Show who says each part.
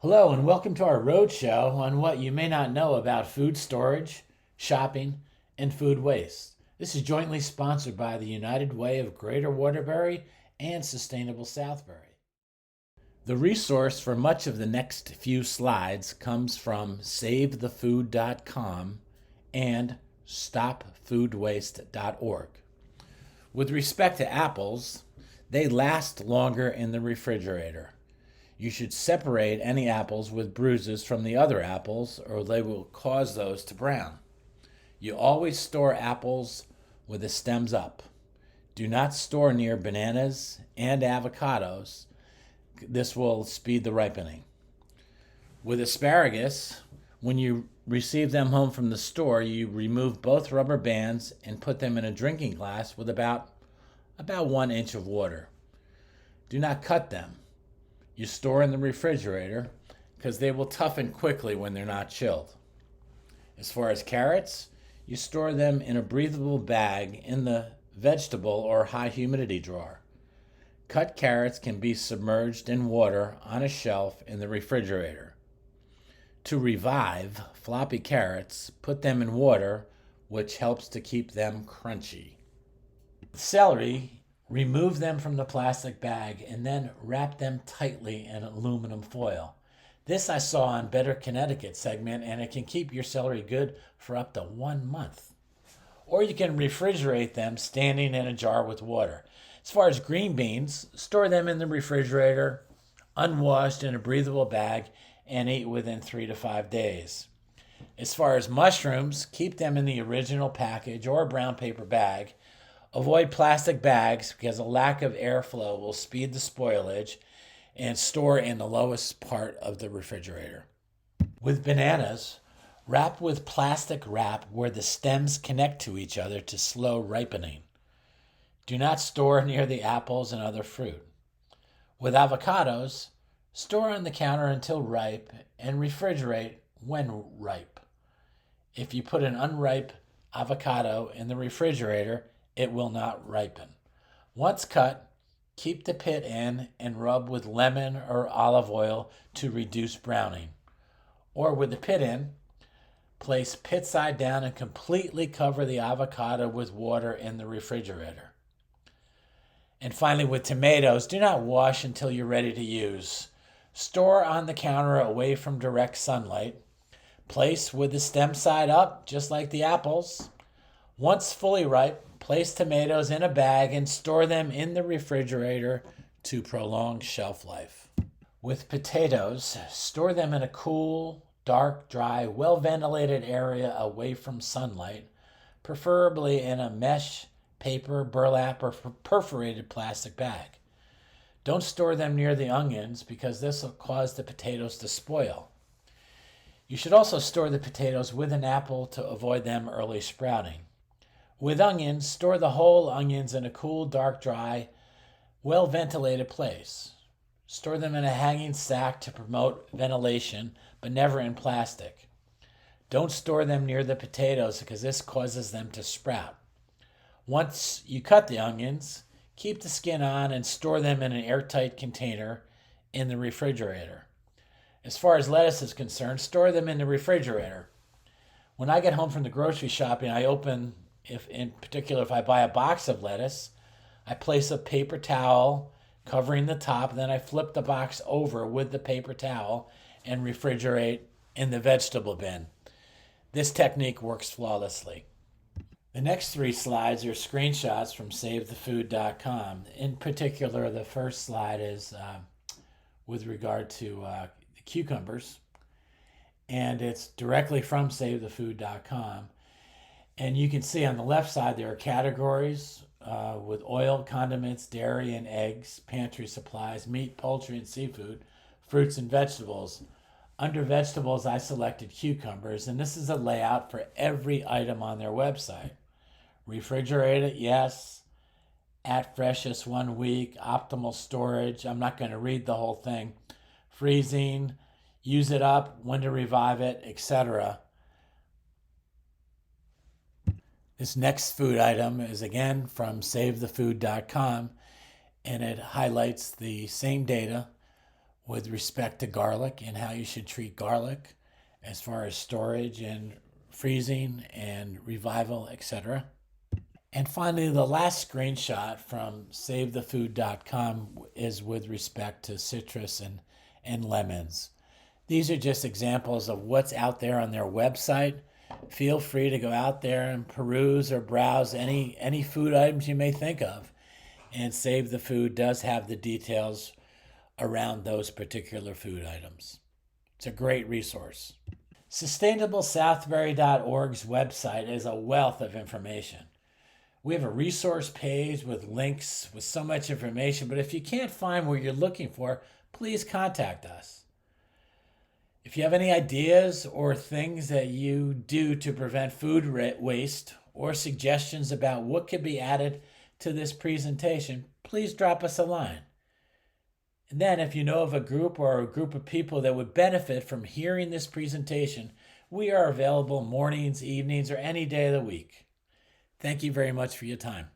Speaker 1: Hello, and welcome to our roadshow on what you may not know about food storage, shopping, and food waste. This is jointly sponsored by the United Way of Greater Waterbury and Sustainable Southbury. The resource for much of the next few slides comes from SaveTheFood.com and StopFoodWaste.org. With respect to apples, they last longer in the refrigerator. You should separate any apples with bruises from the other apples, or they will cause those to brown. You always store apples with the stems up. Do not store near bananas and avocados. This will speed the ripening. With asparagus, when you receive them home from the store, you remove both rubber bands and put them in a drinking glass with about 1 inch of water. Do not cut them. You store in the refrigerator because they will toughen quickly when they're not chilled. As far as carrots, you store them in a breathable bag in the vegetable or high humidity drawer. Cut carrots can be submerged in water on a shelf in the refrigerator. To revive floppy carrots, put them in water, which helps to keep them crunchy. Celery, remove them from the plastic bag and then wrap them tightly in aluminum foil. This I saw on Better Connecticut segment, and it can keep your celery good for up to 1 month. Or you can refrigerate them standing in a jar with water. As far as green beans, store them in the refrigerator, unwashed in a breathable bag, and eat within 3 to 5 days. As far as mushrooms, keep them in the original package or brown paper bag. Avoid plastic bags because a lack of airflow will speed the spoilage, and store in the lowest part of the refrigerator. With bananas, wrap with plastic wrap where the stems connect to each other to slow ripening. Do not store near the apples and other fruit. With avocados, store on the counter until ripe and refrigerate when ripe. If you put an unripe avocado in the refrigerator, it will not ripen. Once cut, keep the pit in and rub with lemon or olive oil to reduce browning. Or with the pit in, place pit side down and completely cover the avocado with water in the refrigerator. And finally, with tomatoes, do not wash until you're ready to use. Store on the counter away from direct sunlight. Place with the stem side up, just like the apples. Once fully ripe, place tomatoes in a bag and store them in the refrigerator to prolong shelf life. With potatoes, store them in a cool, dark, dry, well-ventilated area away from sunlight, preferably in a mesh, paper, burlap, or perforated plastic bag. Don't store them near the onions because this will cause the potatoes to spoil. You should also store the potatoes with an apple to avoid them early sprouting. With onions, store the whole onions in a cool, dark, dry, well-ventilated place. Store them in a hanging sack to promote ventilation, but never in plastic. Don't store them near the potatoes because this causes them to sprout. Once you cut the onions, keep the skin on and store them in an airtight container in the refrigerator. As far as lettuce is concerned, store them in the refrigerator. When I get home from the grocery shopping, I open, if I buy a box of lettuce, I place a paper towel covering the top, then I flip the box over with the paper towel and refrigerate in the vegetable bin. This technique works flawlessly. The next 3 slides are screenshots from SaveTheFood.com. In particular, the first slide is with regard to the cucumbers, and it's directly from SaveTheFood.com. And you can see on the left side there are categories with oil, condiments, dairy and eggs, pantry supplies, meat, poultry and seafood, fruits and vegetables. Under vegetables, I selected cucumbers, and this is a layout for every item on their website. Refrigerate it, yes. At freshest 1 week, optimal storage. I'm not going to read the whole thing. Freezing, use it up, when to revive it, etc. This next food item is again from SaveTheFood.com, and it highlights the same data with respect to garlic and how you should treat garlic as far as storage and freezing and revival, etc. And finally, the last screenshot from SaveTheFood.com is with respect to citrus and lemons. These are just examples of what's out there on their website. Feel free to go out there and peruse or browse any food items you may think of. And Save the Food does have the details around those particular food items. It's a great resource. SustainableSouthbury.org's website is a wealth of information. We have a resource page with links with so much information, but if you can't find what you're looking for, please contact us. If you have any ideas or things that you do to prevent food waste or suggestions about what could be added to this presentation, please drop us a line. And then if you know of a group or a group of people that would benefit from hearing this presentation, we are available mornings, evenings, or any day of the week. Thank you very much for your time.